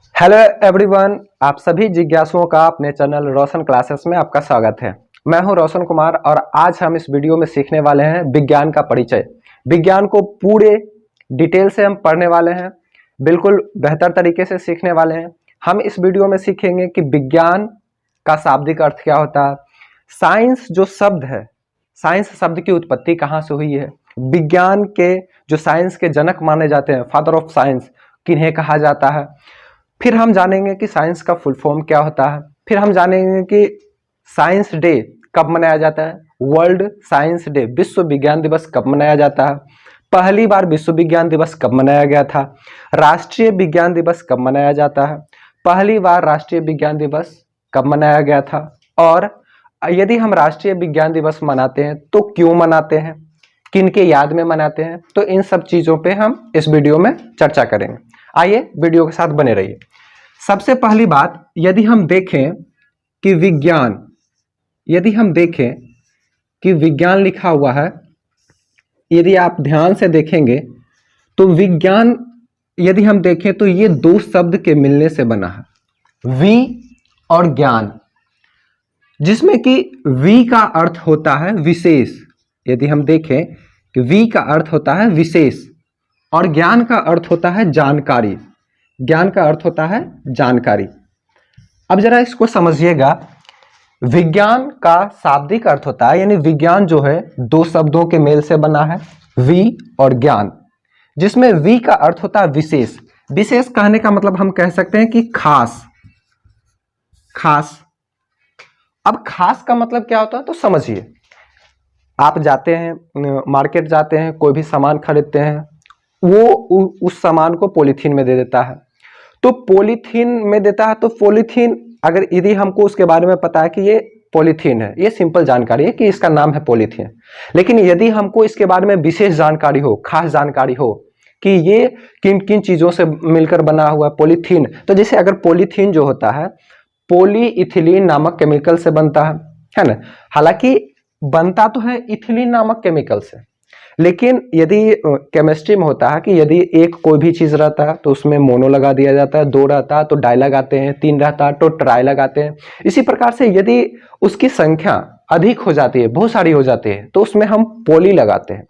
Hello everyone, आप सभी जिज्ञासुओं का अपने चैनल रोशन क्लासेस में आपका स्वागत है। मैं हूं रोशन कुमार और आज हम इस वीडियो में सीखने वाले हैं विज्ञान का परिचय। विज्ञान को पूरे डिटेल से हम पढ़ने वाले हैं, बिल्कुल बेहतर तरीके से सीखने वाले हैं। हम इस वीडियो में सीखेंगे कि विज्ञान का शाब्दिक अर्थ क्या होता है, साइंस जो शब्द है, साइंस शब्द की उत्पत्ति कहाँ से हुई है, विज्ञान के जो साइंस के जनक माने जाते हैं, फादर ऑफ साइंस, किन्हें कहा जाता है। फिर हम जानेंगे कि साइंस का फुल फॉर्म क्या होता है। फिर हम जानेंगे कि साइंस डे कब मनाया जाता है, वर्ल्ड साइंस डे, विश्व विज्ञान दिवस कब मनाया जाता है, पहली बार विश्व विज्ञान दिवस कब मनाया गया था, राष्ट्रीय विज्ञान दिवस कब मनाया जाता है, पहली बार राष्ट्रीय विज्ञान दिवस कब मनाया गया था, और यदि हम राष्ट्रीय विज्ञान दिवस मनाते हैं तो क्यों मनाते हैं, किन के याद में मनाते हैं। तो इन सब चीजों पे हम इस वीडियो में चर्चा करेंगे। आइए वीडियो के साथ बने रहिए। सबसे पहली बात, यदि हम देखें कि विज्ञान लिखा हुआ है, यदि आप ध्यान से देखेंगे तो विज्ञान यदि हम देखें तो ये दो शब्द के मिलने से बना है, वी और ज्ञान, जिसमें कि वी का अर्थ होता है विशेष। यदि हम देखें कि वी का अर्थ होता है विशेष और ज्ञान का अर्थ होता है जानकारी। ज्ञान का अर्थ होता है जानकारी। अब जरा इसको समझिएगा। विज्ञान का शाब्दिक अर्थ होता है, यानी विज्ञान जो है दो शब्दों के मेल से बना है, वी और ज्ञान, जिसमें वी का अर्थ होता है विशेष। विशेष कहने का मतलब हम कह सकते हैं कि खास। अब खास का मतलब क्या होता है तो समझिए। आप जाते हैं मार्केट, जाते हैं, कोई भी सामान खरीदते हैं, वो उस सामान को पॉलीथीन में दे देता है। तो पॉलीथीन में देता है तो पॉलीथीन, अगर यदि हमको उसके बारे में पता है कि ये पॉलीथीन है, ये सिंपल जानकारी है कि इसका नाम है पॉलीथीन। लेकिन यदि हमको इसके बारे में विशेष जानकारी हो, खास जानकारी हो कि ये किन किन चीजों से मिलकर बना हुआ पॉलीथीन, तो जैसे अगर पॉलीथीन जो होता है पॉलीइथिलीन नामक केमिकल से बनता है ना। हालांकि बनता तो है इथिलीन नामक केमिकल से, लेकिन यदि केमिस्ट्री में होता है कि यदि एक कोई भी चीज रहता है तो उसमें मोनो लगा दिया जाता है, दो रहता है तो डाई लगाते हैं, तीन रहता है तो ट्राई लगाते हैं। इसी प्रकार से यदि उसकी संख्या अधिक हो जाती है, बहुत सारी हो जाती है, तो उसमें हम पॉली लगाते हैं।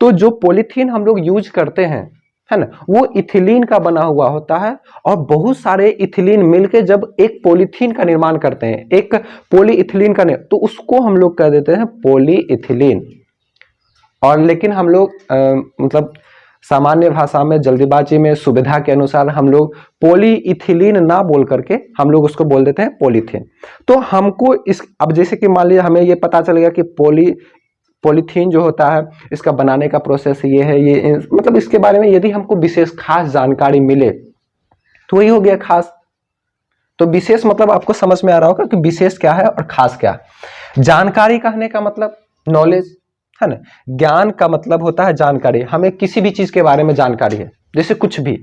तो जो पॉलीथीन हम लोग यूज करते हैं, है ना, वो इथिलीन का बना हुआ होता है। और बहुत सारे इथिलीन मिलके जब एक पॉलीथीन का निर्माण करते हैं, एक पॉलीइथिलीन का, तो उसको हम लोग कह देते हैं पॉलीइथिलीन। और लेकिन हम लोग मतलब सामान्य भाषा में, जल्दीबाजी में, सुविधा के अनुसार हम लोग पॉलीइथिलीन ना बोल करके हम लोग उसको बोल देते हैं पॉलीथीन। तो हमको अब जैसे कि मान लीजिए हमें ये पता चलेगा कि पॉलीथीन जो होता है इसका बनाने का प्रोसेस ये है, ये मतलब इसके बारे में यदि हमको विशेष खास जानकारी मिले तो वही हो गया खास। तो विशेष मतलब आपको समझ में आ रहा होगा कि विशेष क्या है और खास क्या है। जानकारी कहने का मतलब नॉलेज है ना। ज्ञान का मतलब होता है जानकारी। हमें किसी भी चीज के बारे में जानकारी है, जैसे कुछ भी,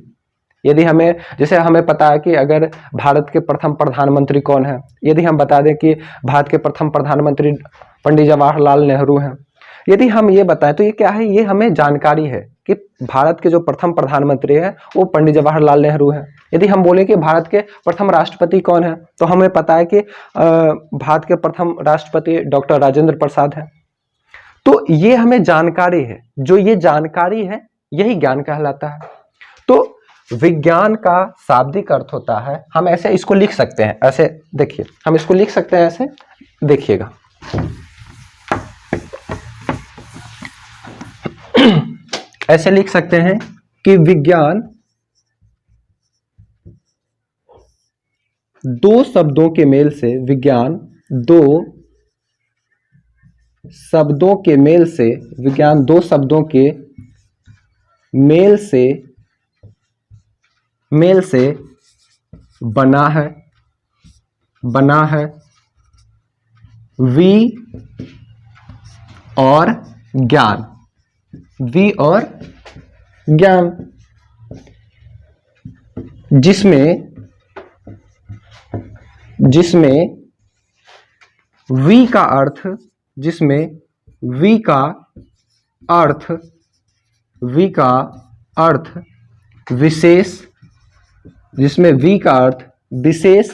यदि हमें, जैसे हमें पता है कि अगर भारत के प्रथम प्रधानमंत्री कौन है, यदि हम बता दें कि भारत के प्रथम प्रधानमंत्री पंडित जवाहरलाल नेहरू हैं, यदि हम ये बताएं तो ये क्या है, ये हमें जानकारी है कि भारत के जो प्रथम प्रधानमंत्री है वो पंडित जवाहरलाल नेहरू है। यदि हम बोले कि भारत के प्रथम राष्ट्रपति कौन है, तो हमें पता है कि भारत के प्रथम राष्ट्रपति डॉक्टर राजेंद्र प्रसाद है। तो ये हमें जानकारी है, जो ये जानकारी है यही ज्ञान कहलाता है। तो विज्ञान का शाब्दिक अर्थ होता है, हम ऐसे इसको लिख सकते हैं, ऐसे देखिए, हम इसको लिख सकते हैं, ऐसे देखिएगा। ऐसे लिख सकते हैं कि विज्ञान दो शब्दों के मेल से, विज्ञान दो शब्दों के मेल से, विज्ञान दो शब्दों के मेल से बना है वी और ज्ञान, वी और ज्ञान, जिसमें वी का अर्थ, विशेष जिसमें वी का अर्थ विशेष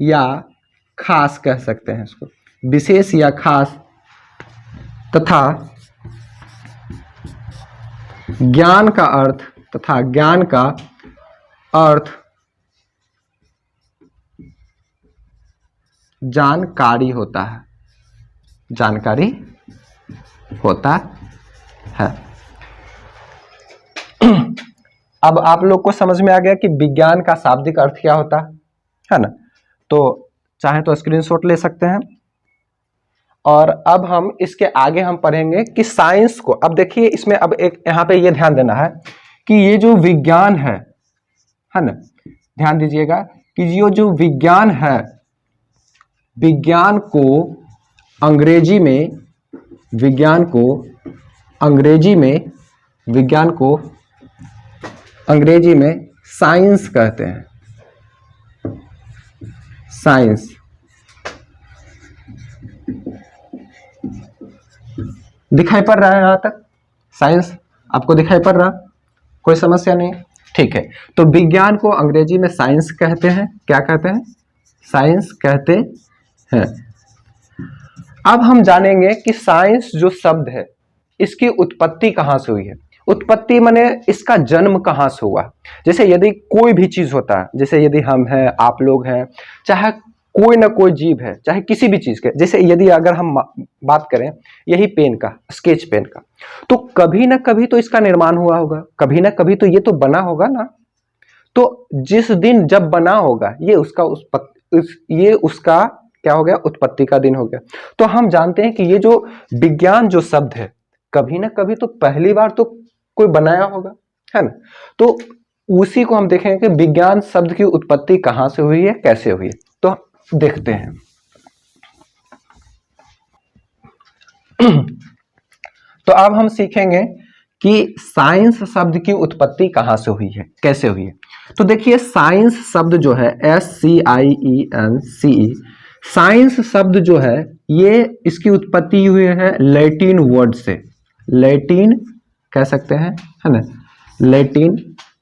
या खास कह सकते हैं इसको, विशेष या खास, तथा ज्ञान का अर्थ जानकारी होता है, जानकारी होता है। अब आप लोग को समझ में आ गया कि विज्ञान का शाब्दिक अर्थ क्या होता है ना। तो चाहे तो स्क्रीनशॉट ले सकते हैं। और अब हम इसके आगे हम पढ़ेंगे कि साइंस को, अब देखिए इसमें अब एक यहाँ पे ये ध्यान देना है कि ये जो विज्ञान है ना, ध्यान दीजिएगा कि ये जो विज्ञान है, विज्ञान को अंग्रेजी में साइंस कहते हैं, साइंस। दिखाई पड़ रहा है यहां तक? साइंस आपको दिखाई पड़ रहा? कोई समस्या नहीं? ठीक है। तो विज्ञान को अंग्रेजी में साइंस कहते हैं। क्या कहते हैं? साइंस कहते हैं। अब हम जानेंगे कि साइंस जो शब्द है इसकी उत्पत्ति कहां से हुई है। उत्पत्ति माने इसका जन्म कहां से हुआ। जैसे यदि कोई भी चीज होता है, जैसे यदि हम हैं, आप लोग हैं, चाहे कोई ना कोई जीव है, चाहे किसी भी चीज के, जैसे यदि अगर हम बात करें यही पेन का, स्केच पेन का, तो कभी ना कभी तो इसका निर्माण हुआ होगा, कभी ना कभी तो ये तो बना होगा ना। तो जिस दिन जब बना होगा ये उसका क्या हो गया? उत्पत्ति का दिन हो गया। तो हम जानते हैं कि ये जो विज्ञान जो शब्द है, कभी ना कभी तो पहली बार तो कोई बनाया होगा, है ना। तो उसी को हम देखेंगे कि विज्ञान शब्द की उत्पत्ति कहां से हुई है, कैसे हुई है। तो देखते हैं। तो अब हम सीखेंगे कि साइंस शब्द की उत्पत्ति कहां से हुई है, कैसे हुई है। तो देखिए साइंस शब्द जो है SCIENCE, साइंस शब्द जो है ये इसकी उत्पत्ति हुई है लैटिन वर्ड से। लैटिन कह सकते हैं, है ना, लैटिन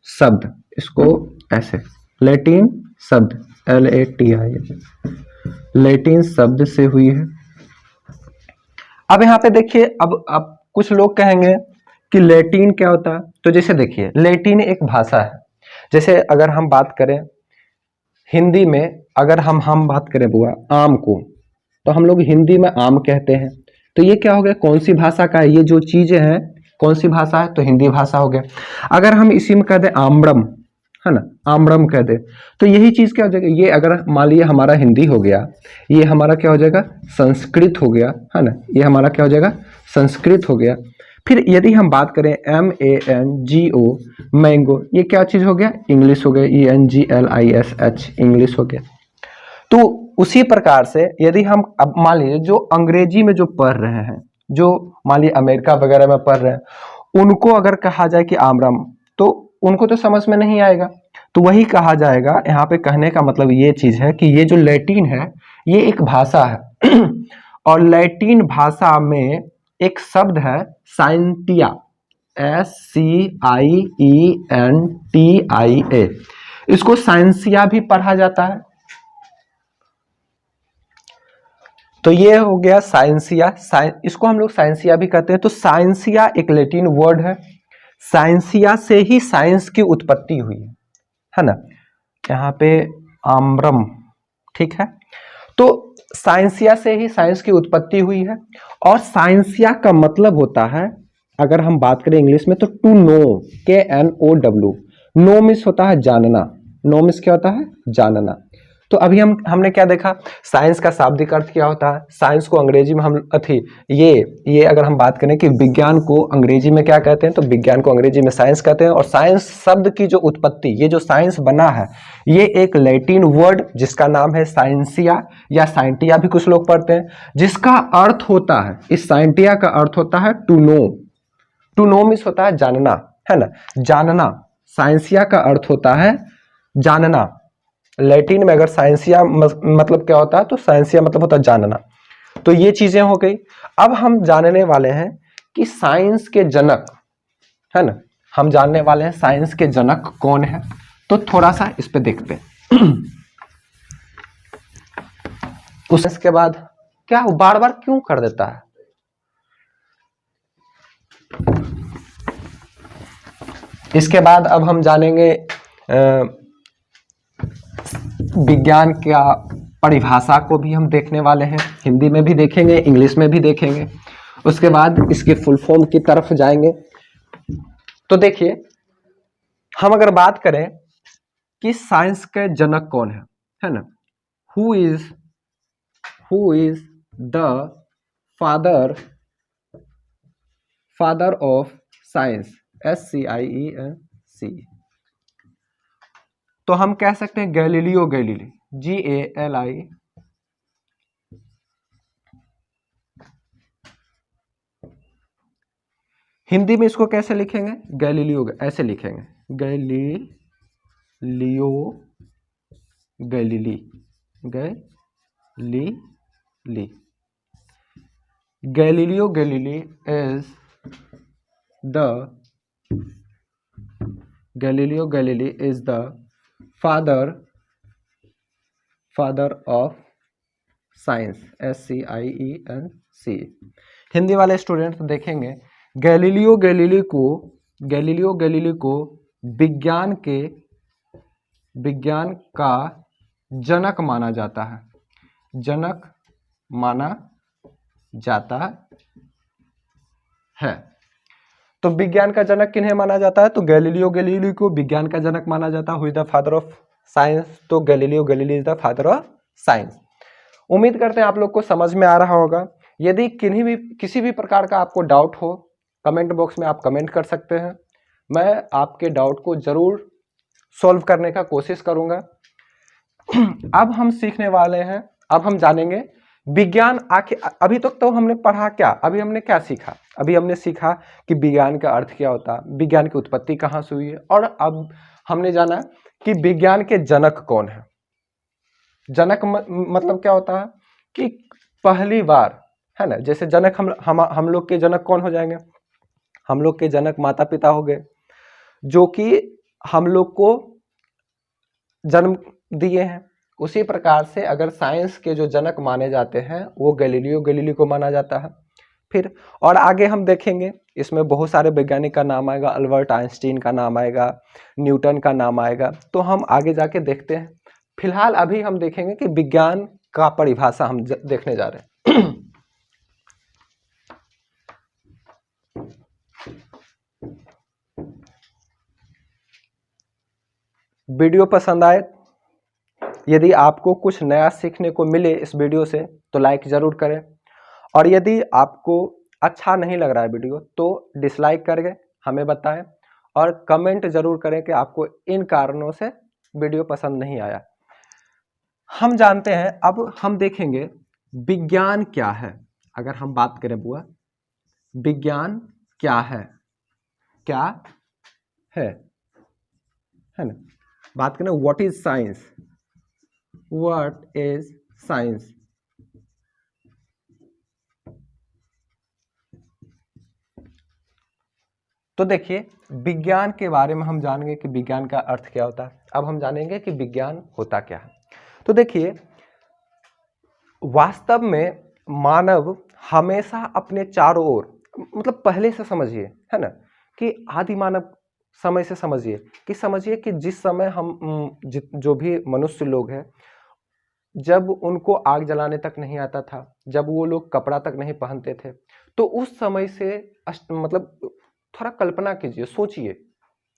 शब्द, इसको ऐसे लैटिन शब्द LATIN, लैटिन शब्द से हुई है। अब यहाँ पे देखिए, अब कुछ लोग कहेंगे कि लैटिन क्या होता है। तो जैसे देखिए लैटिन एक भाषा है। जैसे अगर हम बात करें हिंदी में, अगर हम बात करें बुआ आम को, तो हम लोग हिंदी में आम कहते हैं। तो ये क्या हो गया? कौन सी भाषा का है? ये जो चीजें हैं कौन सी भाषा है? तो हिंदी भाषा हो गया। अगर हम इसी में कह दें आम्रम, है ना, आम्रम कह दे, तो यही चीज क्या हो जाएगा? ये अगर मान लिया हमारा हिंदी हो गया, ये हमारा क्या हो जाएगा? संस्कृत हो गया, है ना, ये हमारा क्या हो जाएगा? संस्कृत हो गया। फिर यदि हम बात करें MANGO, मैंगो, ये क्या चीज हो गया? इंग्लिश हो गया, ENGLISH, इंग्लिश हो गया। तो उसी प्रकार से यदि हम अब मान लीजिए जो अंग्रेजी में जो पढ़ रहे हैं, जो मान लीजिए अमेरिका वगैरह में पढ़ रहे हैं, उनको अगर कहा जाए कि आम्रम, तो उनको तो समझ में नहीं आएगा। तो वही कहा जाएगा। यहाँ पे कहने का मतलब ये चीज है कि ये जो लैटिन है ये एक भाषा है और लैटिन भाषा में एक शब्द है साइंटिया, SCIENTIA, इसको साइंसिया भी पढ़ा जाता है। तो ये हो गया साइंसिया, इसको हम लोग साइंसिया भी कहते हैं। तो साइंसिया एक लैटिन वर्ड है, साइंसिया से ही साइंस की उत्पत्ति हुई है ना। यहाँ पे आम्रम, ठीक है। तो साइंसिया से ही साइंस की उत्पत्ति हुई है। और साइंसिया का मतलब होता है, अगर हम बात करें इंग्लिश में, तो टू नो, KNOW, नो मिस होता है जानना, नो मिस क्या होता है? जानना। तो अभी हमने क्या देखा? साइंस का शाब्दिक अर्थ क्या होता है। साइंस को अंग्रेजी में हम ये अगर हम बात करें कि विज्ञान को अंग्रेजी में क्या कहते हैं, तो विज्ञान को अंग्रेजी में साइंस कहते हैं। और साइंस शब्द की जो उत्पत्ति, ये जो साइंस बना है, ये एक लैटिन वर्ड जिसका नाम है साइंसिया या साइंटिया भी कुछ लोग पढ़ते हैं, जिसका अर्थ होता है, इस साइंटिया का अर्थ होता है to know. To know means होता है जानना, है ना, जानना। साइंसिया का अर्थ होता है जानना। लैटिन में अगर साइंसिया मतलब क्या होता है, तो साइंसिया मतलब होता है जानना। तो ये चीजें हो गई। अब हम जानने वाले हैं कि साइंस के जनक, है ना, हम जानने वाले हैं साइंस के जनक कौन है। तो थोड़ा सा इस पे देखते हैं। उसके बाद क्या वो बार बार क्यों कर देता है? इसके बाद अब हम जानेंगे विज्ञान का परिभाषा को भी हम देखने वाले हैं, हिंदी में भी देखेंगे, इंग्लिश में भी देखेंगे। उसके बाद इसके फुल फॉर्म की तरफ जाएंगे। तो देखिए, हम अगर बात करें कि साइंस के जनक कौन है ना, who is the father of science, SCIENC, तो हम कह सकते हैं गैलीलियो गैलीली, GALI, हिंदी में इसको कैसे लिखेंगे? गैलीलियो, ऐसे लिखेंगे, Galileo Galilei, Galileo Galilei is the father of science, SCIENC। Hindi वाले स्टूडेंट देखेंगे गैलीलियो गैलीली को विज्ञान का जनक माना जाता है। तो विज्ञान का जनक किन्हें माना जाता है? तो गैलीलियो गैलीली को विज्ञान का जनक माना जाता है। Who is the father of science? तो Galileo Galilei is the father of science. उम्मीद करते हैं आप लोग को समझ में आ रहा होगा। यदि किसी भी प्रकार का आपको डाउट हो, कमेंट बॉक्स में आप कमेंट कर सकते हैं। मैं आपके डाउट को जरूर सॉल्व करने का कोशिश करूंगा। अब हम सीखने वाले हैं, अब हम जानेंगे विज्ञान आखिर, अभी तक तो हमने पढ़ा क्या, अभी हमने क्या सीखा? अभी हमने सीखा कि विज्ञान का अर्थ क्या होता है, विज्ञान की उत्पत्ति कहाँ से हुई है, और अब हमने जाना कि विज्ञान के जनक कौन है। जनक मतलब क्या होता है कि पहली बार, है ना, जैसे जनक हम लोग के जनक कौन हो जाएंगे? हम लोग के जनक माता पिता हो गए, जो कि हम लोग को जन्म दिए हैं। उसी प्रकार से अगर साइंस के जो जनक माने जाते हैं वो गैलीलियो गैलीली को माना जाता है। फिर और आगे हम देखेंगे, इसमें बहुत सारे वैज्ञानिक का नाम आएगा, अल्बर्ट आइंस्टीन का नाम आएगा, न्यूटन का नाम आएगा, तो हम आगे जाके देखते हैं। फिलहाल अभी हम देखेंगे कि विज्ञान का परिभाषा हम देखने जा रहे हैं। वीडियो पसंद आए, यदि आपको कुछ नया सीखने को मिले इस वीडियो से, तो लाइक जरूर करें, और यदि आपको अच्छा नहीं लग रहा है वीडियो तो डिसलाइक करके हमें बताएं, और कमेंट जरूर करें कि आपको इन कारणों से वीडियो पसंद नहीं आया। हम जानते हैं, अब हम देखेंगे विज्ञान क्या है। अगर हम बात करें बुआ, विज्ञान क्या है ना, बात करें व्हाट इज साइंस, तो देखिए विज्ञान के बारे में हम जानेंगे कि विज्ञान का अर्थ क्या होता है। अब हम जानेंगे कि विज्ञान होता क्या है। तो देखिए, वास्तव में मानव हमेशा अपने चारों ओर, मतलब पहले से समझिए, है ना, कि आदि मानव समय से समझिए कि जिस समय हम जो भी मनुष्य लोग हैं, जब उनको आग जलाने तक नहीं आता था, जब वो लोग कपड़ा तक नहीं पहनते थे, तो उस समय से मतलब थोड़ा कल्पना कीजिए, सोचिए,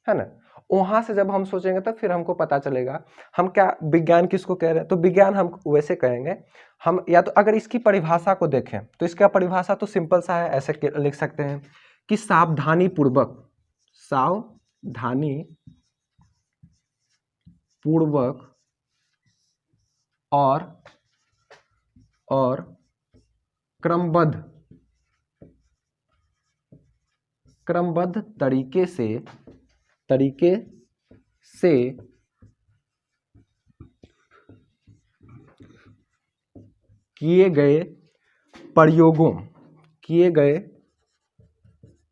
है ना, वहां से जब हम सोचेंगे तब फिर हमको पता चलेगा हम क्या विज्ञान किसको कह रहे हैं। तो विज्ञान हम वैसे कहेंगे, हम या तो अगर इसकी परिभाषा को देखें तो इसका परिभाषा तो सिंपल सा है, ऐसे लिख सकते हैं कि सावधानी पूर्वक और क्रमबद्ध तरीके से किए गए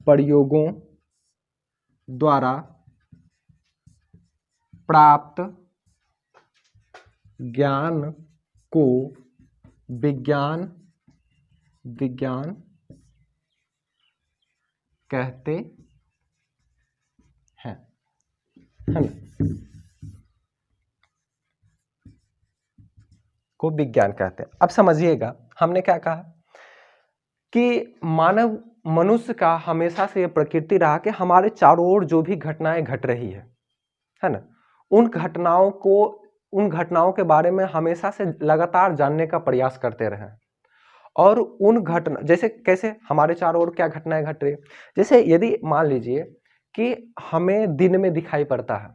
प्रयोगों द्वारा प्राप्त ज्ञान को विज्ञान कहते हैं, है ना, को विज्ञान कहते हैं। अब समझिएगा हमने क्या कहा कि मनुष्य का हमेशा से ये प्रकृति रहा कि हमारे चारों ओर जो भी घटनाएं घट रही है ना, उन घटनाओं के बारे में हमेशा से लगातार जानने का प्रयास करते रहे। और उन घटना जैसे कैसे हमारे चारों ओर क्या घटनाएं घट रही है, जैसे यदि मान लीजिए कि हमें दिन में दिखाई पड़ता है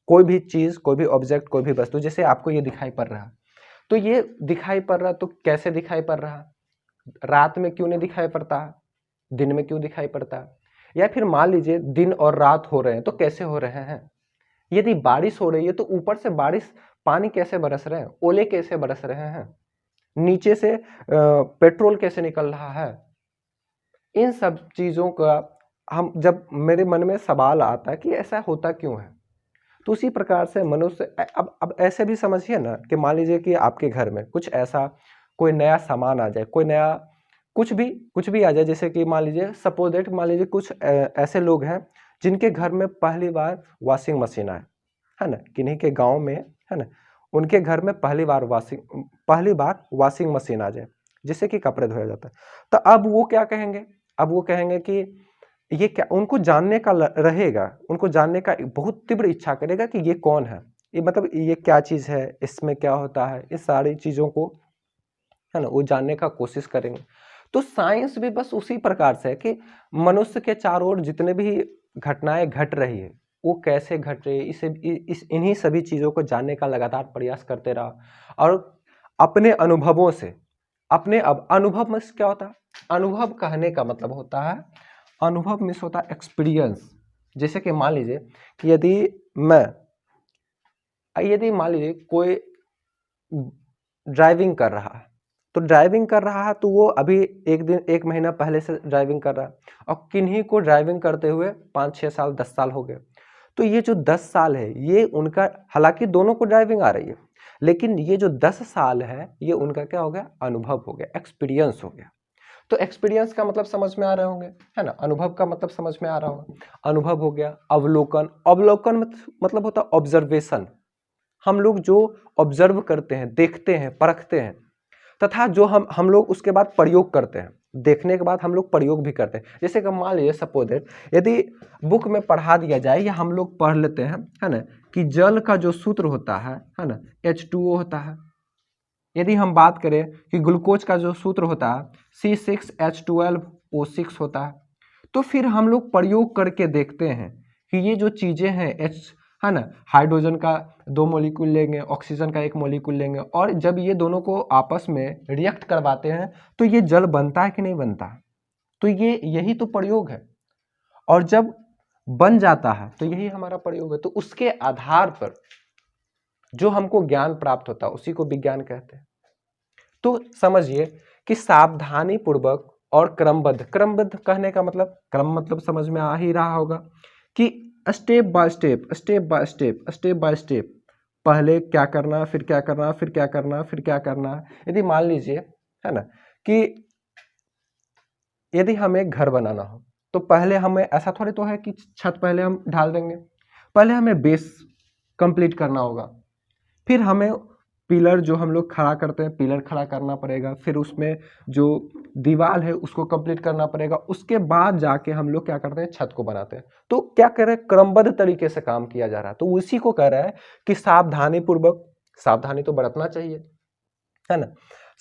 कोई भी चीज, कोई भी ऑब्जेक्ट, कोई भी वस्तु, जैसे आपको ये दिखाई पड़ रहा है, तो ये दिखाई पड़ रहा तो कैसे दिखाई पड़ रहा है, रात में क्यों नहीं दिखाई पड़ता है, दिन में क्यों दिखाई पड़ता है। या फिर मान लीजिए दिन और रात हो रहे हैं तो कैसे हो रहे हैं, यदि बारिश हो रही है तो ऊपर से बारिश पानी कैसे बरस रहे हैं, ओले कैसे बरस रहे हैं, नीचे से पेट्रोल कैसे निकल रहा है। इन सब चीजों का हम जब मेरे मन में सवाल आता है कि ऐसा होता क्यों है, तो उसी प्रकार से मनुष्य अब ऐसे भी समझिए ना कि मान लीजिए कि आपके घर में कुछ ऐसा कोई नया सामान आ जाए, कोई नया कुछ भी आ जाए, जैसे कि मान लीजिए सपोज दैट मान लीजिए कुछ ऐसे लोग हैं जिनके घर में पहली बार वॉशिंग मशीन आए, है ना, किन्हीं के गांव में, है ना, उनके घर में पहली बार वॉशिंग मशीन आ जाए जिससे कि कपड़े धोया जाता है। तो अब वो क्या कहेंगे, अब वो कहेंगे कि ये क्या, उनको जानने का रहेगा, उनको जानने का बहुत तीव्र इच्छा करेगा कि ये कौन है, ये मतलब ये क्या चीज है, इसमें क्या होता है, इस सारी चीजों को, है ना, वो जानने का कोशिश करेंगे। तो साइंस भी बस उसी प्रकार से है कि मनुष्य के चारों ओर जितने भी घटनाएं घट रही है वो कैसे घट रही है, इन्हीं सभी चीजों को जानने का लगातार प्रयास करते रहा। और अपने अनुभवों से, अनुभव में क्या होता है, अनुभव कहने का मतलब होता है, अनुभव में होता है एक्सपीरियंस। जैसे कि मान लीजिए कि यदि मान लीजिए कोई ड्राइविंग कर रहा है, तो ड्राइविंग कर रहा है तो वो अभी एक महीना पहले से ड्राइविंग कर रहा है, और किन्हीं को ड्राइविंग करते हुए 5-6 साल 10 साल हो गए। तो ये जो 10 साल है ये उनका, हालांकि दोनों को ड्राइविंग आ रही है, लेकिन ये जो 10 साल है ये उनका क्या हो गया, अनुभव हो गया, एक्सपीरियंस हो गया। तो एक्सपीरियंस का मतलब समझ में आ रहे होंगे, है ना, अनुभव का मतलब समझ में आ रहा होगा, अनुभव हो गया। अवलोकन मतलब होता है ऑब्जर्वेशन, हम लोग जो ऑब्जर्व करते हैं, देखते हैं, परखते हैं, तथा जो हम लोग उसके बाद प्रयोग करते हैं, देखने के बाद हम लोग प्रयोग भी करते हैं। जैसे कि मान लीजिए सपोज दैट यदि बुक में पढ़ा दिया जाए या हम लोग पढ़ लेते हैं, है ना, कि जल का जो सूत्र होता है ना, H2O होता है। यदि हम बात करें कि ग्लूकोज का जो सूत्र होता है C6H12O6 होता है, तो फिर हम लोग प्रयोग करके देखते हैं कि ये जो चीजें हैं है ना, हाइड्रोजन का 2 मॉलिक्यूल लेंगे, ऑक्सीजन का 1 मॉलिक्यूल लेंगे, और जब ये दोनों को आपस में रिएक्ट करवाते हैं तो ये जल बनता है कि नहीं बनता। तो यही तो प्रयोग है, और जब बन जाता है तो यही हमारा प्रयोग है। तो उसके आधार पर जो हमको ज्ञान प्राप्त होता है उसी को विज्ञान कहते हैं। तो समझिए कि सावधानी पूर्वक और क्रमबद्ध कहने का मतलब, क्रम मतलब समझ में आ ही रहा होगा कि स्टेप बाय स्टेप पहले क्या करना, फिर क्या करना, फिर क्या करना, फिर क्या करना। यदि मान लीजिए, है ना, कि यदि हमें घर बनाना हो तो पहले हमें, ऐसा थोड़ी तो है कि छत पहले हम ढाल देंगे, पहले हमें बेस कंप्लीट करना होगा, फिर हमें पिलर जो हम लोग खड़ा करते हैं पिलर खड़ा करना पड़ेगा, फिर उसमें जो दीवार है उसको कंप्लीट करना पड़ेगा, उसके बाद जाके हम लोग क्या करते हैं, छत को बनाते हैं। तो क्या कर रहे हैं, क्रमबद्ध तरीके से काम किया जा रहा है। तो उसी को कह रहा है कि सावधानी पूर्वक, सावधानी तो बरतना चाहिए, है ना,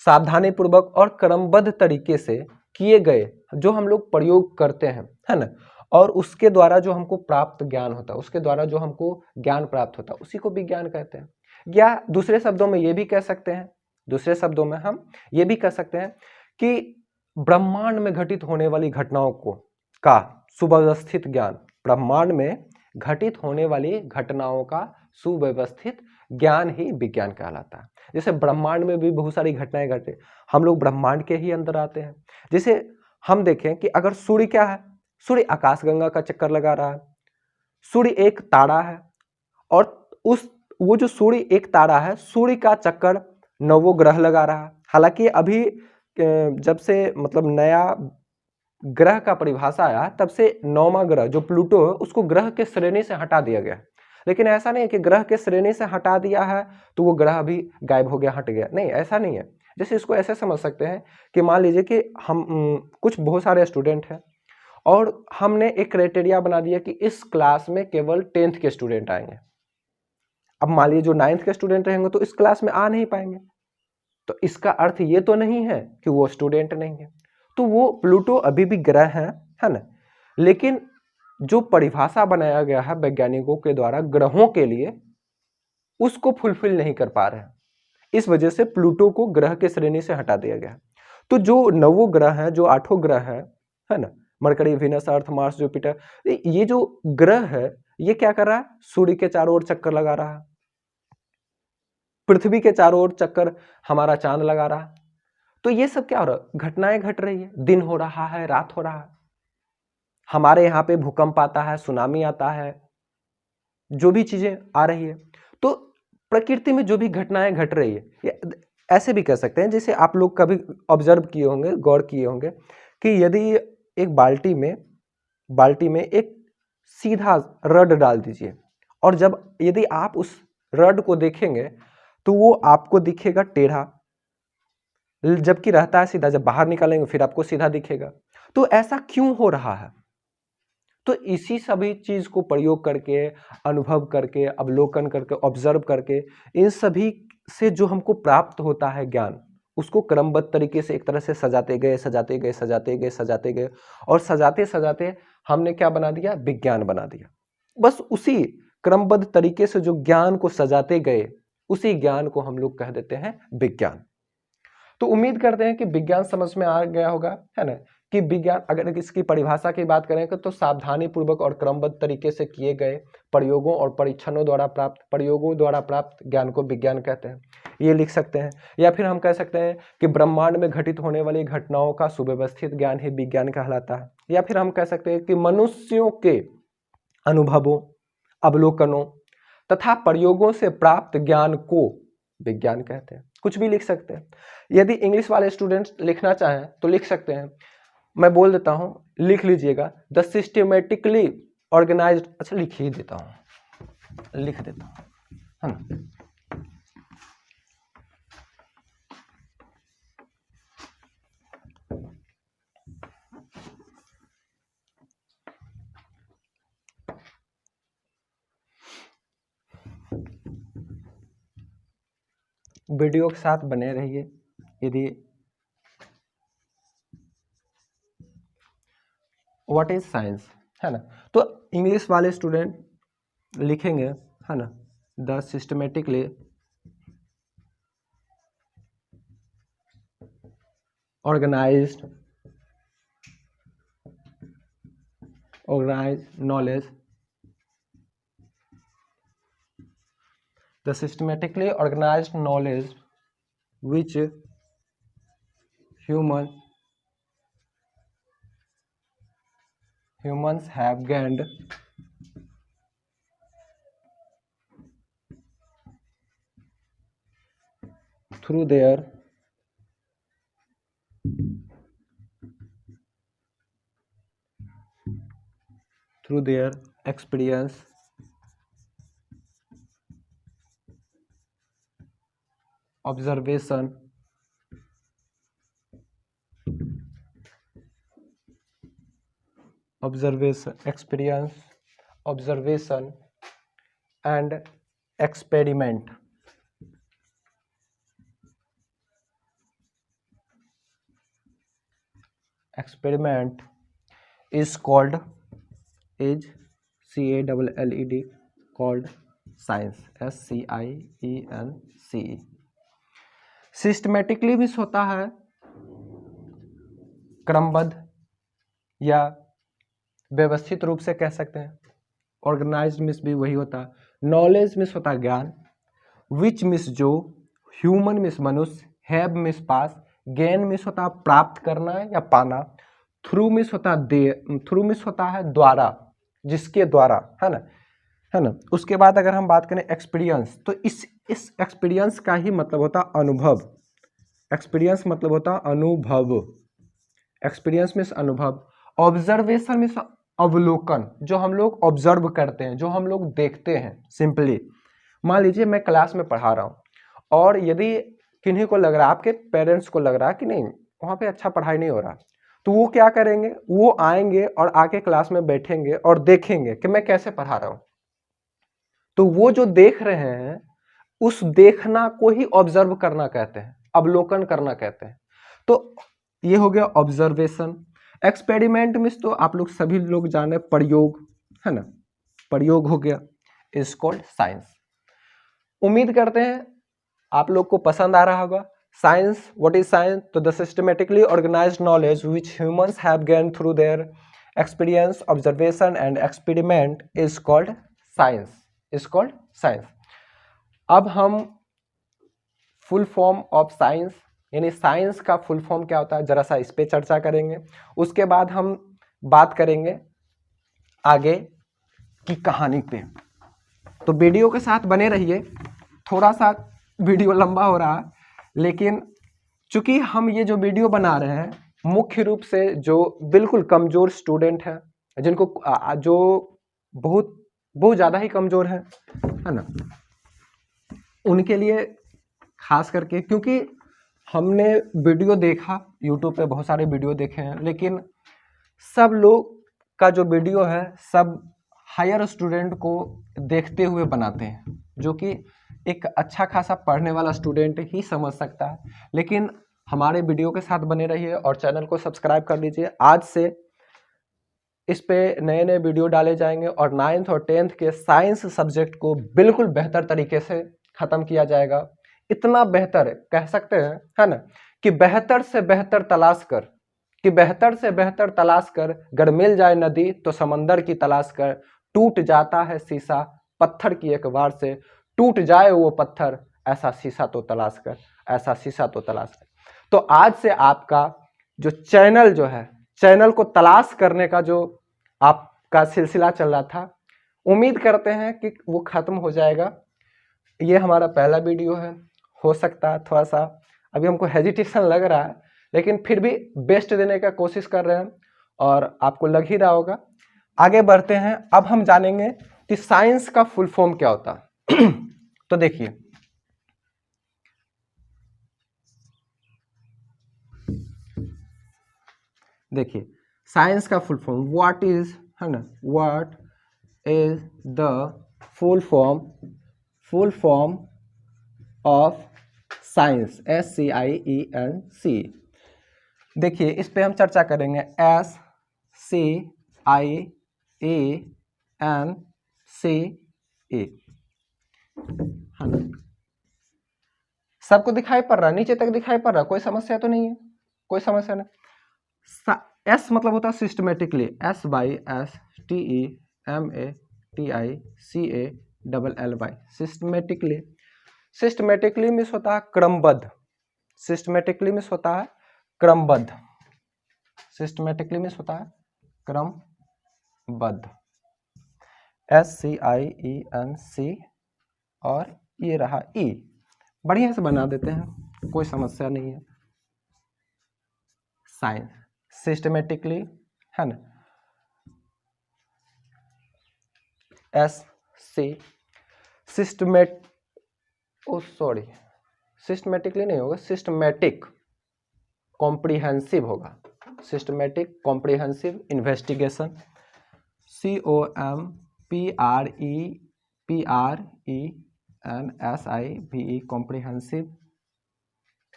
सावधानी पूर्वक और क्रमबद्ध तरीके से किए गए जो हम लोग प्रयोग करते हैं, है ना, और उसके द्वारा जो हमको प्राप्त ज्ञान होता है, उसके द्वारा जो हमको ज्ञान प्राप्त होता है उसी को विज्ञान कहते हैं। या दूसरे शब्दों में ये भी कह सकते हैं, दूसरे शब्दों में हम ये भी कह सकते हैं कि ब्रह्मांड में घटित होने वाली घटनाओं का सुव्यवस्थित ज्ञान, ब्रह्मांड में घटित होने वाली घटनाओं का सुव्यवस्थित ज्ञान ही विज्ञान कहलाता है। जैसे ब्रह्मांड में भी बहुत सारी घटनाएं घटे, हम लोग ब्रह्मांड के ही अंदर आते हैं। जैसे हम देखें कि अगर सूर्य क्या है, सूर्य आकाशगंगा का चक्कर लगा रहा है, सूर्य एक तारा है, उस वो जो सूर्य एक तारा है, सूर्य का चक्कर 9 ग्रह लगा रहा है। हालांकि अभी जब से मतलब नया ग्रह का परिभाषा आया तब से 9वां ग्रह जो प्लूटो है उसको ग्रह के श्रेणी से हटा दिया गया। लेकिन ऐसा नहीं है कि ग्रह के श्रेणी से हटा दिया है तो वो ग्रह भी गायब हो गया, हट गया, नहीं ऐसा नहीं है। जैसे इसको ऐसे समझ सकते हैं कि मान लीजिए कि हम कुछ बहुत सारे स्टूडेंट हैं और हमने एक क्राइटेरिया बना दिया कि इस क्लास में केवल 10th के स्टूडेंट आएंगे। अब मान लीजिए जो 9th के स्टूडेंट रहेंगे तो इस क्लास में आ नहीं पाएंगे, तो इसका अर्थ ये तो नहीं है कि वो स्टूडेंट नहीं है। तो वो प्लूटो अभी भी ग्रह है ना, लेकिन जो परिभाषा बनाया गया है वैज्ञानिकों के द्वारा ग्रहों के लिए उसको फुलफिल नहीं कर पा रहे हैं। इस वजह से प्लूटो को ग्रह के श्रेणी से हटा दिया गया। तो जो 9 ग्रह है, जो 8 ग्रह है ना, मरकरी, वेनस, अर्थ, मार्स, जुपिटर, ये जो ग्रह है ये क्या कर रहा है, सूर्य के चारों ओर चक्कर लगा रहा है, पृथ्वी के चारों ओर चक्कर हमारा चांद लगा रहा है। तो ये सब क्या हो रहा है, घटनाएं घट रही है, दिन हो रहा है, रात हो रहा है, हमारे यहाँ पे भूकंप आता है, सुनामी आता है, जो भी चीजें आ रही है। तो प्रकृति में जो भी घटनाएं घट रही है, ऐसे भी कह सकते हैं, जैसे आप लोग कभी ऑब्जर्व किए होंगे, गौर किए होंगे कि यदि एक बाल्टी में एक सीधा रड डाल दीजिए और जब यदि आप उस रड को देखेंगे तो वो आपको दिखेगा टेढ़ा, जबकि रहता है सीधा। जब बाहर निकालेंगे फिर आपको सीधा दिखेगा। तो ऐसा क्यों हो रहा है? तो इसी सभी चीज को प्रयोग करके, अनुभव करके, अवलोकन करके, ऑब्जर्व करके, इन सभी से जो हमको प्राप्त होता है ज्ञान, उसको क्रमबद्ध तरीके से एक तरह से सजाते गए और सजाते सजाते हमने क्या बना दिया, विज्ञान बना दिया। बस उसी क्रमबद्ध तरीके से जो ज्ञान को सजाते गए उसी ज्ञान को हम लोग कह देते हैं विज्ञान। तो उम्मीद करते हैं कि विज्ञान समझ में आ गया होगा, है ना, कि विज्ञान अगर इसकी परिभाषा की बात करें तो सावधानी पूर्वक और क्रमबद्ध तरीके से किए गए प्रयोगों और परीक्षणों द्वारा प्राप्त ज्ञान को विज्ञान कहते हैं, ये लिख सकते हैं। या फिर हम कह सकते हैं कि ब्रह्मांड में घटित होने वाली घटनाओं का सुव्यवस्थित ज्ञान ही विज्ञान कहलाता है। या फिर हम कह सकते हैं कि मनुष्यों के अनुभवों, अवलोकनों तथा प्रयोगों से प्राप्त ज्ञान को विज्ञान कहते हैं। कुछ भी लिख सकते हैं। यदि इंग्लिश वाले स्टूडेंट्स लिखना चाहें तो लिख सकते हैं, मैं बोल देता हूं, लिख लीजिएगा, द सिस्टमेटिकली ऑर्गेनाइज्ड, अच्छा लिख ही देता हूं, लिख देता हूं, है ना। वीडियो के साथ बने रहिए। यदि व्हाट इज साइंस, है ना, तो इंग्लिश वाले स्टूडेंट लिखेंगे, है ना, the systematically organised knowledge, the systematically organized knowledge which humans have gained through their experience, observation, experience, observation and experiment. Experiment is called, is CALLED, called science, SCIENCE। Systematically भी होता है क्रमबद्ध या व्यवस्थित रूप से कह सकते हैं, ऑर्गेनाइज्ड मिस भी वही होता है, नॉलेज मिस होता है ज्ञान, विच मिस जो, ह्यूमन मिस मनुष्य, have miss pass, gain miss होता है प्राप्त करना या पाना, थ्रू मिस होता है द्वारा, जिसके द्वारा, है ना, है ना। उसके बाद अगर हम बात करें एक्सपीरियंस, तो इस एक्सपीरियंस का ही मतलब होता अनुभव। एक्सपीरियंस मतलब होता अनुभव। एक्सपीरियंस मीन्स अनुभव। ऑब्जर्वेशन मीन्स अवलोकन, जो हम लोग ऑब्जर्व करते हैं, जो हम लोग देखते हैं। सिंपली मान लीजिए मैं क्लास में पढ़ा रहा हूँ और यदि किन्हीं को लग रहा है, आपके पेरेंट्स को लग रहा है कि नहीं वहाँ पे अच्छा पढ़ाई नहीं हो रहा, तो वो क्या करेंगे, वो आएंगे और आके क्लास में बैठेंगे और देखेंगे कि मैं कैसे पढ़ा रहा हूँ। तो वो जो देख रहे हैं उस देखना को ही ऑब्जर्व करना कहते हैं, अवलोकन करना कहते हैं। तो ये हो गया ऑब्जर्वेशन। एक्सपेरिमेंट मीन्स तो आप लोग सभी लोग जाने प्रयोग, है ना, प्रयोग हो गया, इज कॉल्ड साइंस। उम्मीद करते हैं आप लोग को पसंद आ रहा होगा। Science, what is science? तो the systematically organised knowledge which humans have gained through their experience, observation and experiment is called science, is called science. अब हम फुल फॉर्म ऑफ साइंस, यानी साइंस का फुल फॉर्म क्या होता है, जरा सा इस पे चर्चा करेंगे। उसके बाद हम बात करेंगे आगे की कहानी पे। तो वीडियो के साथ बने रहिए। थोड़ा सा वीडियो लंबा हो रहा है, लेकिन चूंकि हम ये जो वीडियो बना रहे हैं मुख्य रूप से जो बिल्कुल कमजोर स्टूडेंट हैं, जिनको जो बहुत ज़्यादा ही कमजोर है ना, उनके लिए खास करके, क्योंकि हमने वीडियो देखा यूट्यूब पे, बहुत सारे वीडियो देखे हैं, लेकिन सब लोग का जो वीडियो है सब हायर स्टूडेंट को देखते हुए बनाते हैं, जो कि एक अच्छा खासा पढ़ने वाला स्टूडेंट ही समझ सकता है। लेकिन हमारे वीडियो के साथ बने रहिए और चैनल को सब्सक्राइब कर लीजिए। आज से इस पे नए नए वीडियो डाले जाएंगे और 9th और 10th के साइंस सब्जेक्ट को बिल्कुल बेहतर तरीके से ख़त्म किया जाएगा। इतना बेहतर कह सकते हैं, है ना, कि बेहतर से बेहतर तलाश कर, कि बेहतर से बेहतर तलाश कर, अगर मिल जाए नदी तो समंदर की तलाश कर, टूट जाता है शीशा पत्थर की एक बार से, टूट जाए वो पत्थर, ऐसा शीशा तो तलाश कर, ऐसा शीशा तो तलाश कर। तो आज से आपका जो चैनल जो है, चैनल को तलाश करने का जो आपका सिलसिला चल रहा था, उम्मीद करते हैं कि वो खत्म हो जाएगा। ये हमारा पहला वीडियो है, हो सकता है थोड़ा सा अभी हमको हेजिटेशन लग रहा है, लेकिन फिर भी बेस्ट देने का कोशिश कर रहे हैं और आपको लग ही रहा होगा। आगे बढ़ते हैं। अब हम जानेंगे कि साइंस का फुल फॉर्म क्या होता है। तो देखिए, साइंस का फुल फॉर्म व्हाट इज, है ना, what is the full form of science, SCIENC। देखिए इस पे हम चर्चा करेंगे। SCIENC, है ना, सबको दिखाई पड़ रहा है, नीचे तक दिखाई पड़ रहा है, कोई समस्या तो नहीं है, कोई समस्या नहीं। एस मतलब होता है systematically, SYSTEMATICALLY, systematically. Systematically means होता है क्रमबद्ध, सिस्टमेटिकली मीन्स होता है क्रमबद्ध, सिस्टमेटिकली मीन्स होता है क्रमबद्ध, SCIENC। और ये रहा ई, बढ़िया से बना देते हैं, कोई समस्या नहीं है। साइंस सिस्टमेटिकली, है ना, सिस्टमेटिकली नहीं होगा, सिस्टमेटिक कॉम्प्रिहेंसिव होगा, systematic comprehensive investigation, COMPREHENSIVE, comprehensive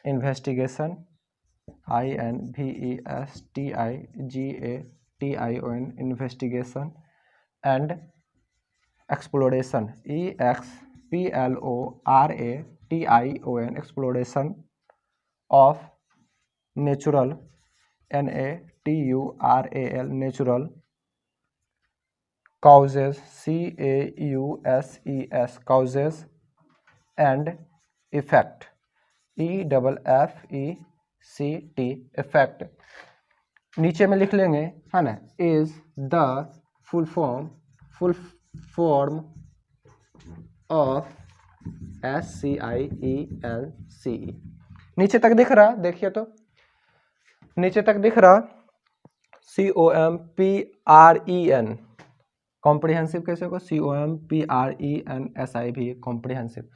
investigation, INVESTIGATION, investigation and exploration, EXPLORATION, exploration of natural, NATURAL, natural causes, CAUSES, causes and effect, EFFECT, effect। नीचे में लिख लेंगे, है ना, is the full form of SCIENCE। नीचे तक दिख रहा, देखिए तो नीचे तक दिख रहा, COMPREN, कॉम्प्रिहेंसिव कैसे होगा, COMPRENSIV, कॉम्प्रिहेंसिव।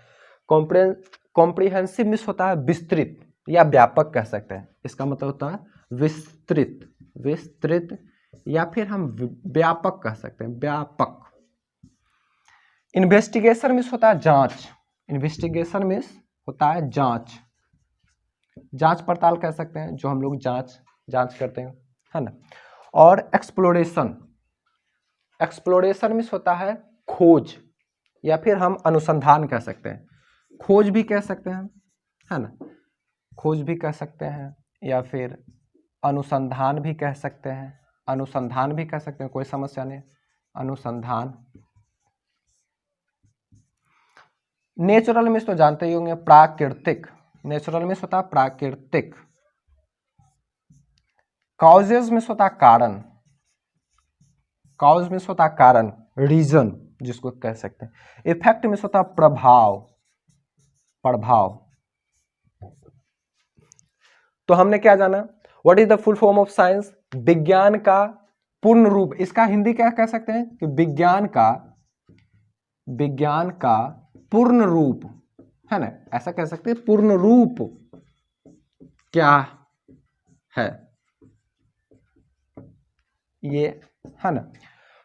कॉम्प्रिहेंसिव मीन्स होता है विस्तृत या व्यापक कह सकते हैं, इसका मतलब होता है विस्तृत, विस्तृत या फिर हम व्यापक कह सकते हैं, व्यापक। इन्वेस्टिगेशन मीन्स होता है जांच, इन्वेस्टिगेशन मीन्स होता है जांच, जांच पड़ताल कह सकते हैं, जो हम लोग जांच करते हैं, है ना। और एक्सप्लोरेशन, एक्सप्लोरेशन मीन्स होता है खोज या फिर हम अनुसंधान कह सकते हैं, खोज भी कह सकते हैं, है ना, खोज भी कह सकते हैं या फिर अनुसंधान भी कह सकते हैं, अनुसंधान भी कह सकते हैं, कोई समस्या नहीं, अनुसंधान। नेचुरल मीन्स तो जानते ही होंगे, प्राकृतिक, नेचुरल मीन्स होता है प्राकृतिक। कॉजेज मीन्स होता है कारण, कॉज मीन्स होता है कारण, रीजन जिसको कह सकते हैं। इफेक्ट मीन्स होता है प्रभाव, प्रभाव। तो हमने क्या जाना, what is the full form of science, विज्ञान का पूर्ण रूप, इसका हिंदी क्या कह सकते हैं कि विज्ञान का पूर्ण रूप, है ना, ऐसा कह सकते हैं, पूर्ण रूप क्या है, ये, है ना।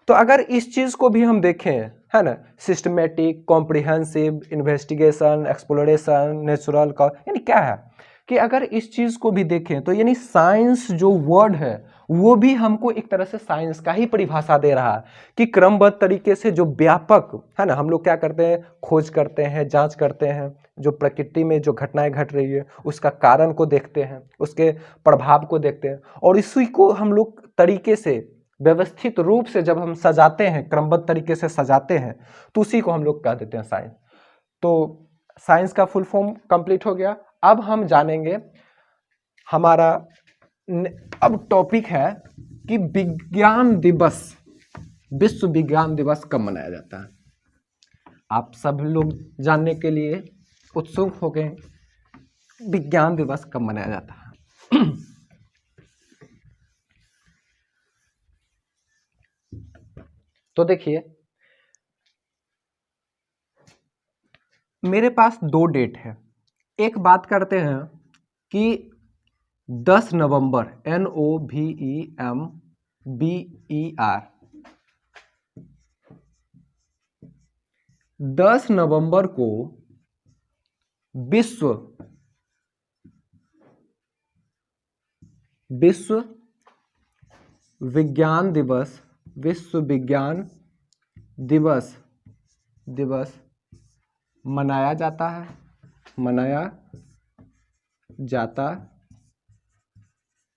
तो अगर इस चीज को भी हम देखें, है ना, systematic, comprehensive, investigation, exploration, natural का, यानी क्या है कि अगर इस चीज को भी देखें तो यानी साइंस जो वर्ड है वो भी हमको एक तरह से साइंस का ही परिभाषा दे रहा है कि क्रमबद्ध तरीके से जो व्यापक, है ना, हम लोग क्या करते हैं, खोज करते हैं, जांच करते हैं, जो प्रकृति में जो घटनाएं घट रही है उसका कारण को देखते हैं, उसके प्रभाव को देखते हैं, और इसी को हम लोग तरीके से व्यवस्थित रूप से जब हम सजाते हैं, क्रमबद्ध तरीके से सजाते हैं, तो उसी को हम लोग कह देते हैं साइंस। तो साइंस का फुल फॉर्म कंप्लीट हो गया। अब हम जानेंगे, हमारा अब टॉपिक है कि विज्ञान दिवस, विश्व विज्ञान दिवस कब मनाया जाता है। आप सब लोग जानने के लिए उत्सुक हो गए विज्ञान दिवस कब मनाया जाता है। तो देखिए, मेरे पास दो डेट है। एक बात करते हैं कि 10 नवंबर, NOVEMBER, 10 नवंबर को विश्व विज्ञान दिवस, विश्व विज्ञान दिवस मनाया जाता है, मनाया जाता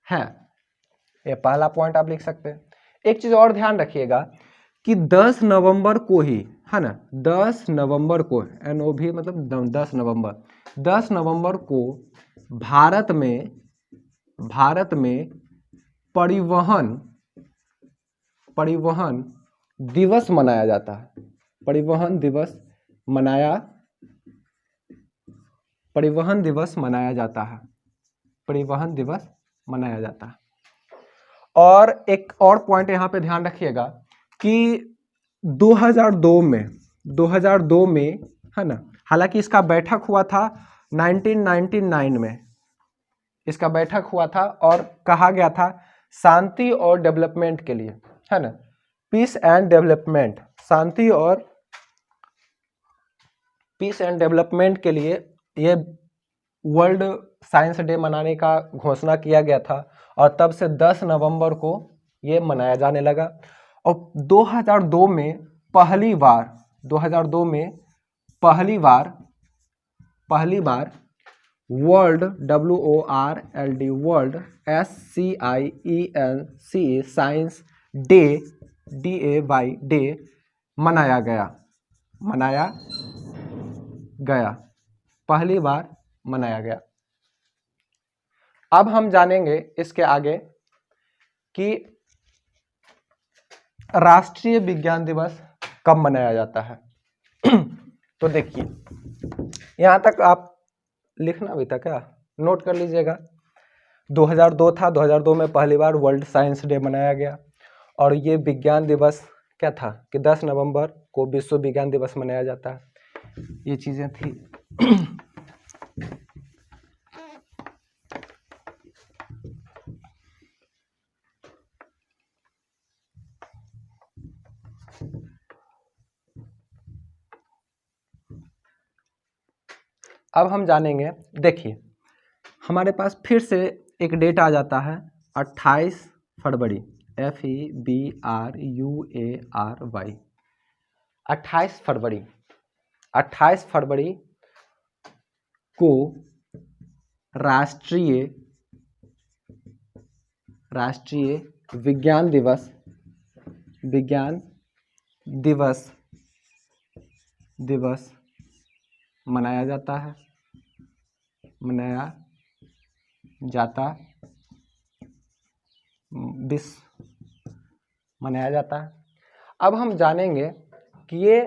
है। ये पहला पॉइंट आप लिख सकते हैं। एक चीज और ध्यान रखिएगा कि 10 नवंबर को ही, है ना, 10 नवंबर को, NOV मतलब 10 नवंबर, 10 नवंबर को भारत में परिवहन दिवस मनाया जाता है, परिवहन दिवस मनाया जाता है, परिवहन दिवस मनाया जाता है। और एक और पॉइंट यहां पे ध्यान रखिएगा कि 2002 में, है ना, हालांकि इसका बैठक हुआ था 1999 में, इसका बैठक हुआ था और कहा गया था शांति और डेवलपमेंट के लिए, है ना, पीस एंड डेवलपमेंट, शांति और पीस एंड डेवलपमेंट के लिए ये वर्ल्ड साइंस डे मनाने का घोषणा किया गया था, और तब से 10 नवंबर को ये मनाया जाने लगा। और 2002 में पहली बार world WORLD world SCIENCE science day DAY मनाया गया, पहली बार मनाया गया। अब हम जानेंगे इसके आगे कि राष्ट्रीय विज्ञान दिवस कब मनाया जाता है। तो देखिए यहाँ तक आप लिखना भी था क्या, नोट कर लीजिएगा। 2002 था, 2002 में पहली बार वर्ल्ड साइंस डे मनाया गया और ये विज्ञान दिवस क्या था कि 10 नवंबर को विश्व विज्ञान दिवस मनाया जाता है। ये चीज़ें थी। अब हम जानेंगे, देखिए हमारे पास फिर से एक डेट आ जाता है 28 फरवरी, FEBRUARY, 28 फरवरी। 28 फरवरी को राष्ट्रीय विज्ञान दिवस मनाया जाता है, मनाया जाता है। अब हम जानेंगे कि ये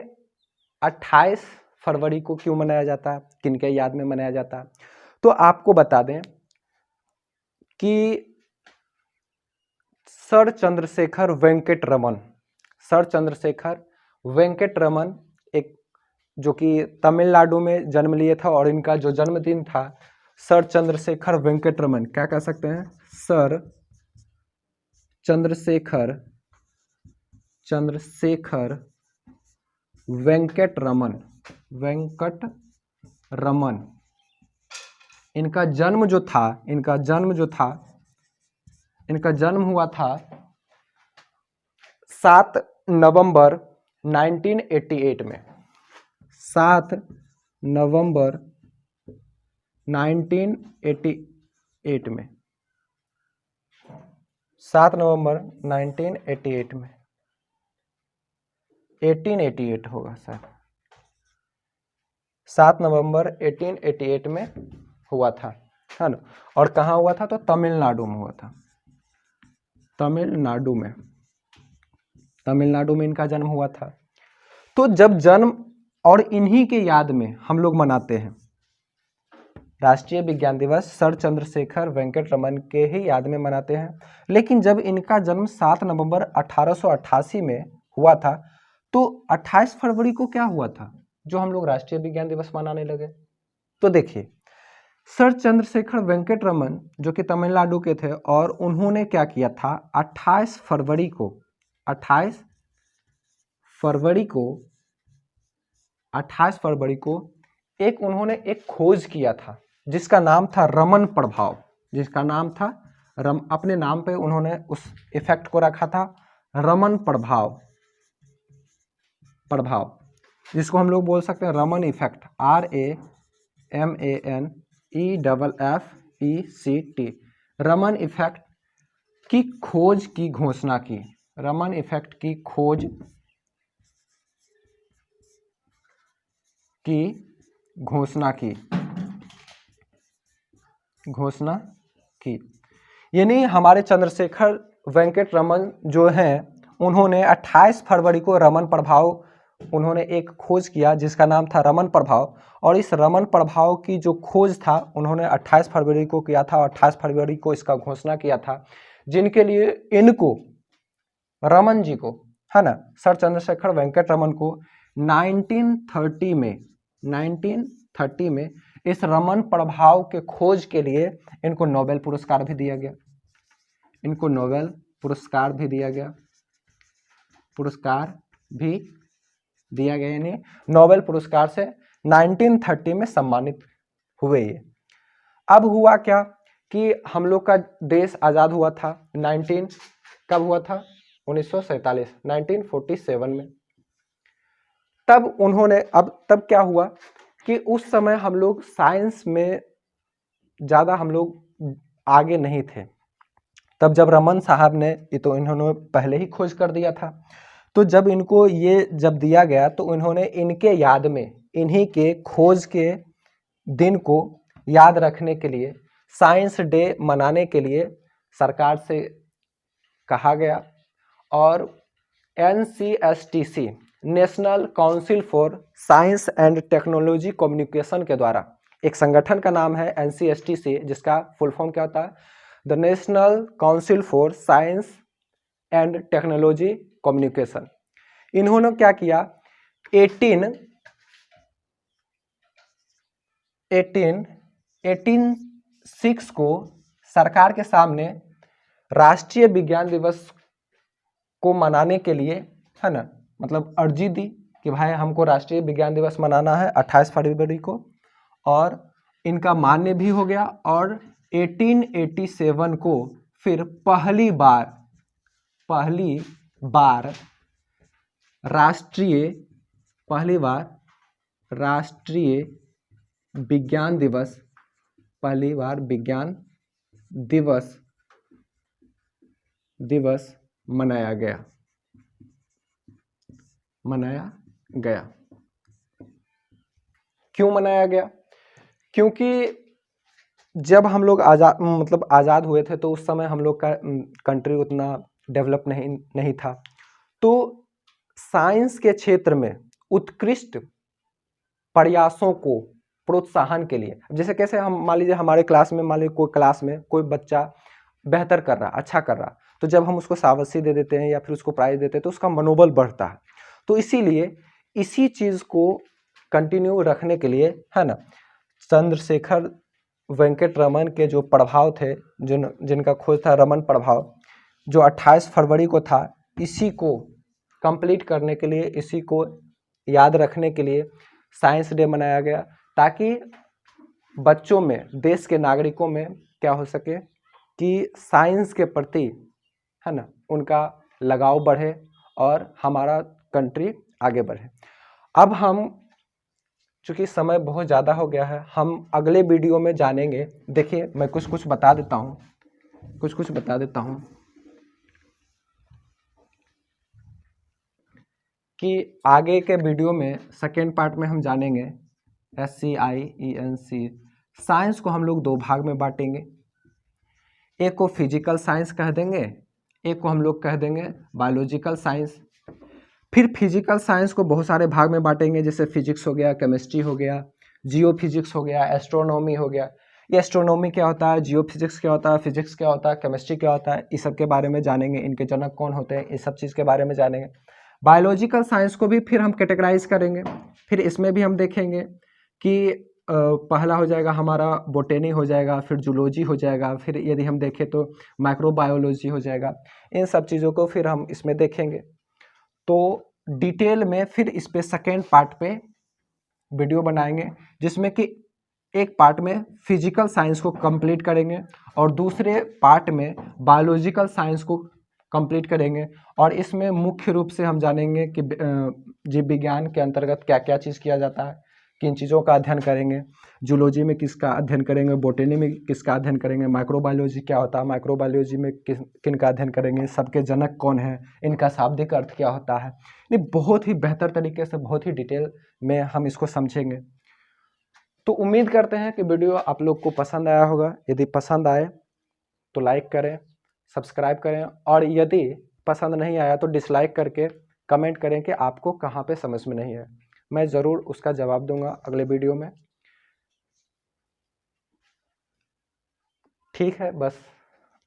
28 फरवरी को क्यों मनाया जाता है, किनके याद में मनाया जाता है। तो आपको बता दें कि सर चंद्रशेखर वेंकट रमन एक जो कि तमिलनाडु में जन्म लिए था और इनका जो जन्मदिन था सर चंद्रशेखर वेंकट रमन, क्या कह सकते हैं, सर चंद्रशेखर वेंकट रमन, इनका जन्म हुआ था 7 नवंबर 1988 में। 7 नवंबर 1988 में, 7 नवंबर 1988 में, 1888 होगा सर, 7 नवंबर 1888 में हुआ था, है ना। और कहाँ हुआ था, तो तमिलनाडु में हुआ था। तमिलनाडु में इनका जन्म हुआ था। तो जब जन्म और इन्हीं के याद में हम लोग मनाते हैं राष्ट्रीय विज्ञान दिवस, सर चंद्रशेखर वेंकट रमन के ही याद में मनाते हैं। लेकिन जब इनका जन्म 7 नवंबर 1888 में हुआ था तो 28 फरवरी को क्या हुआ था जो हम लोग राष्ट्रीय विज्ञान दिवस मनाने लगे। तो देखिए सर चंद्रशेखर वेंकट रमन जो कि तमिलनाडु के थे और उन्होंने क्या किया था 28 फरवरी को उन्होंने एक खोज किया था जिसका नाम था रमन प्रभाव, अपने नाम पे उन्होंने उस इफेक्ट को रखा था रमन प्रभाव, जिसको हम लोग बोल सकते हैं Raman effect, RAMANEFFECT, Raman effect की खोज की घोषणा की, रमन इफेक्ट की खोज की घोषणा की। यानी हमारे चंद्रशेखर वेंकट रमन जो हैं उन्होंने 28 फरवरी को रमन प्रभाव उन्होंने एक खोज किया जिसका नाम था रमन प्रभाव, और इस रमन प्रभाव की जो खोज था उन्होंने 28 फरवरी को किया था और 28 फरवरी को इसका घोषणा किया था, जिनके लिए इनको रमन जी को, है ना, सर चंद्रशेखर वेंकट रमन को 1930 में इस रमन प्रभाव के खोज के लिए इनको नोबेल पुरस्कार भी दिया गया, यानी नोबेल पुरस्कार से 1930 में सम्मानित हुए ये। अब हुआ क्या कि हम लोग का देश आज़ाद हुआ था कब हुआ था 1947 में। तब क्या हुआ कि उस समय हम लोग साइंस में ज़्यादा हम लोग आगे नहीं थे। तब जब रमन साहब ने तो इन्होंने पहले ही खोज कर दिया था, तो जब इनको ये जब दिया गया तो उन्होंने इनके याद में इन्हीं के खोज के दिन को याद रखने के लिए साइंस डे मनाने के लिए सरकार से कहा गया और NCSTC national council for science and technology communication के द्वारा, एक संगठन का नाम है NCST, जिसका फुल फॉर्म क्या होता है, the national council for science and technology communication. इन्होंने क्या किया, 1886 को सरकार के सामने राष्ट्रीय विज्ञान दिवस को मनाने के लिए, है ना, मतलब अर्जी दी कि भाई हमको राष्ट्रीय विज्ञान दिवस मनाना है 28 फरवरी को, और इनका मान्य भी हो गया। और 1887 को फिर पहली बार राष्ट्रीय विज्ञान दिवस मनाया गया। क्यों मनाया गया? क्योंकि जब हम लोग आज़ाद हुए थे तो उस समय हम लोग का कंट्री उतना डेवलप नहीं था, तो साइंस के क्षेत्र में उत्कृष्ट प्रयासों को प्रोत्साहन के लिए, जैसे कैसे हम मान लीजिए हमारे क्लास में कोई बच्चा बेहतर कर रहा, अच्छा कर रहा, तो जब हम उसको शाबाशी दे देते हैं या फिर उसको प्राइज देते हैं तो उसका मनोबल बढ़ता है। तो इसीलिए इसी चीज़ को कंटिन्यू रखने के लिए, है ना, चंद्रशेखर वेंकट रमन के जो प्रभाव थे, जिनका खोज था रमन प्रभाव, जो 28 फरवरी को था, इसी को कंप्लीट करने के लिए, इसी को याद रखने के लिए साइंस डे मनाया गया, ताकि बच्चों में, देश के नागरिकों में क्या हो सके कि साइंस के प्रति, है ना, उनका लगाव बढ़े और हमारा कंट्री आगे बढ़े। अब हम, चूँकि समय बहुत ज़्यादा हो गया है, हम अगले वीडियो में जानेंगे। देखिए मैं कुछ बता देता हूँ कि आगे के वीडियो में सेकेंड पार्ट में हम जानेंगे SCIENC। साइंस को हम लोग दो भाग में बांटेंगे, एक को फिजिकल साइंस कह देंगे, एक को हम लोग कह देंगे बायोलॉजिकल साइंस। फिर फिजिकल साइंस को बहुत सारे भाग में बांटेंगे, जैसे फिजिक्स हो गया, केमिस्ट्री हो गया, जियो फिजिक्स हो गया, एस्ट्रोनॉमी हो गया। ये एस्ट्रोनॉमी क्या होता है, जियो फिजिक्स क्या होता है, फिजिक्स क्या होता है, केमिस्ट्री क्या होता है, इस सब के बारे में जानेंगे, इनके जनक कौन होते हैं, इस सब चीज़ के बारे में जानेंगे। बायोलॉजिकल साइंस को भी फिर हम कैटेगराइज करेंगे, फिर इसमें भी हम देखेंगे कि पहला हो जाएगा हमारा बोटेनी हो जाएगा, फिर जूलॉजी हो जाएगा, फिर यदि हम देखें तो माइक्रोबायोलॉजी हो जाएगा। इन सब चीज़ों को फिर हम इसमें देखेंगे। तो डिटेल में फिर इस पे सेकेंड पार्ट पे वीडियो बनाएंगे, जिसमें कि एक पार्ट में फिजिकल साइंस को कंप्लीट करेंगे और दूसरे पार्ट में बायोलॉजिकल साइंस को कंप्लीट करेंगे। और इसमें मुख्य रूप से हम जानेंगे कि जीव विज्ञान के अंतर्गत क्या क्या चीज़ किया जाता है, किन चीज़ों का अध्ययन करेंगे, जूलॉजी में किसका अध्ययन करेंगे, बोटेनी में किसका अध्ययन करेंगे, माइक्रोबायोलॉजी क्या होता है, माइक्रोबायोलॉजी में किन का अध्ययन करेंगे, सबके जनक कौन है, इनका शाब्दिक अर्थ क्या होता है। ये बहुत ही बेहतर तरीके से, बहुत ही डिटेल में हम इसको समझेंगे। तो उम्मीद करते हैं कि वीडियो आप लोग को पसंद आया होगा। यदि पसंद आए तो लाइक करें, सब्सक्राइब करें, और यदि पसंद नहीं आया तो डिसलाइक करके कमेंट करें कि आपको कहाँ पे समझ में नहीं है। मैं ज़रूर उसका जवाब दूंगा अगले वीडियो में। ठीक है, बस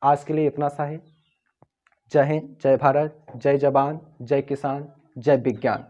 आज के लिए इतना सा ही। जय हिंद, जय भारत, जय जवान, जय किसान, जय विज्ञान।